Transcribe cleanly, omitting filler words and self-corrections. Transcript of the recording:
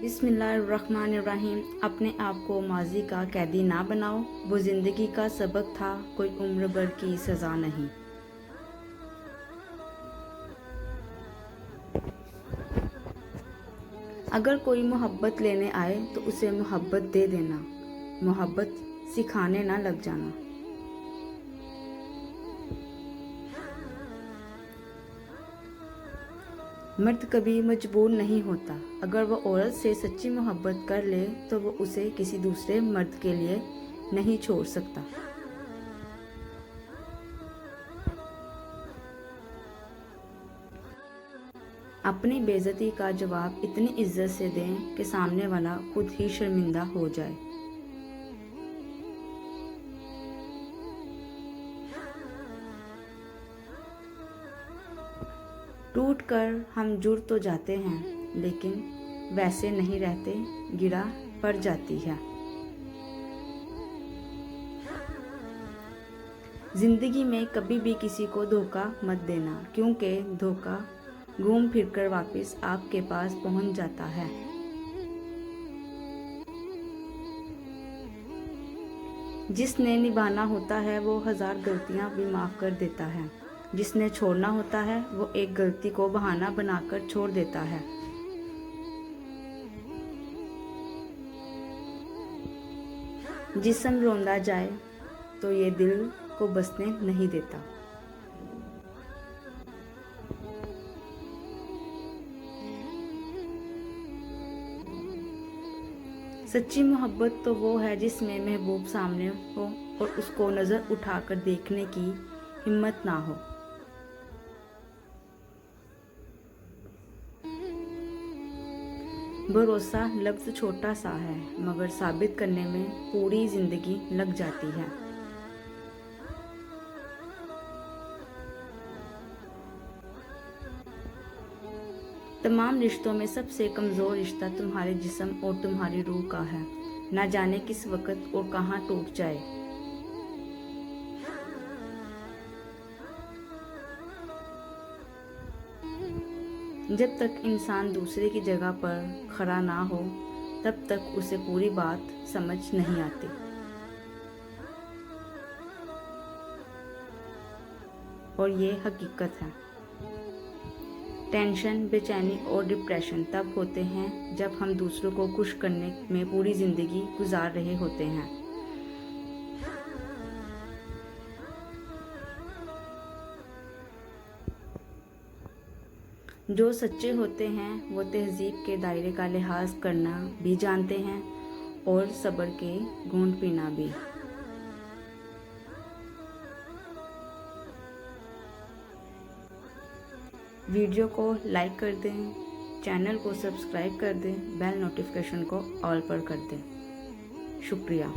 बिस्मिल्लाहिर्रहमानिर्रहीम। अपने आप को माजी का कैदी ना बनाओ, वो ज़िंदगी का सबक था, कोई उम्र भर की सज़ा नहीं। अगर कोई मोहब्बत लेने आए तो उसे मोहब्बत दे देना, मोहब्बत सिखाने ना लग जाना। मर्द कभी मजबूर नहीं होता। अगर वह औरत से सच्ची मोहब्बत कर ले तो वो उसे किसी दूसरे मर्द के लिए नहीं छोड़ सकता। अपनी बेइज्जती का जवाब इतनी इज्जत से दें कि सामने वाला खुद ही शर्मिंदा हो जाए। टूट कर हम जुड़ तो जाते हैं, लेकिन वैसे नहीं रहते, गिरा पड़ जाती है। जिंदगी में कभी भी किसी को धोखा मत देना, क्योंकि धोखा घूम फिर कर वापस आपके पास पहुंच जाता है। जिसने निभाना होता है वो 1000 गलतियां भी माफ़ कर देता है। जिसने छोड़ना होता है वो एक गलती को बहाना बनाकर छोड़ देता है। जिस्म रोंदा जाए तो ये दिल को बसने नहीं देता। सच्ची मोहब्बत तो वो है जिसमें महबूब सामने हो और उसको नज़र उठाकर देखने की हिम्मत ना हो। भरोसा लफ्ज़ छोटा सा है, मगर साबित करने में पूरी ज़िंदगी लग जाती है। तमाम रिश्तों में सबसे कमज़ोर रिश्ता तुम्हारे जिस्म और तुम्हारी रूह का है। ना जाने किस वक़्त और कहाँ टूट जाए। जब तक इंसान दूसरे की जगह पर खड़ा ना हो, तब तक उसे पूरी बात समझ नहीं आती। और ये हकीकत है। टेंशन, बेचैनी और डिप्रेशन तब होते हैं जब हम दूसरों को खुश करने में पूरी ज़िंदगी गुजार रहे होते हैं। जो सच्चे होते हैं वो तहज़ीब के दायरे का लिहाज करना भी जानते हैं और सब्र के घूंट पीना भी। वीडियो को लाइक कर दें, चैनल को सब्सक्राइब कर दें, बेल नोटिफिकेशन को ऑल पर कर दें। शुक्रिया।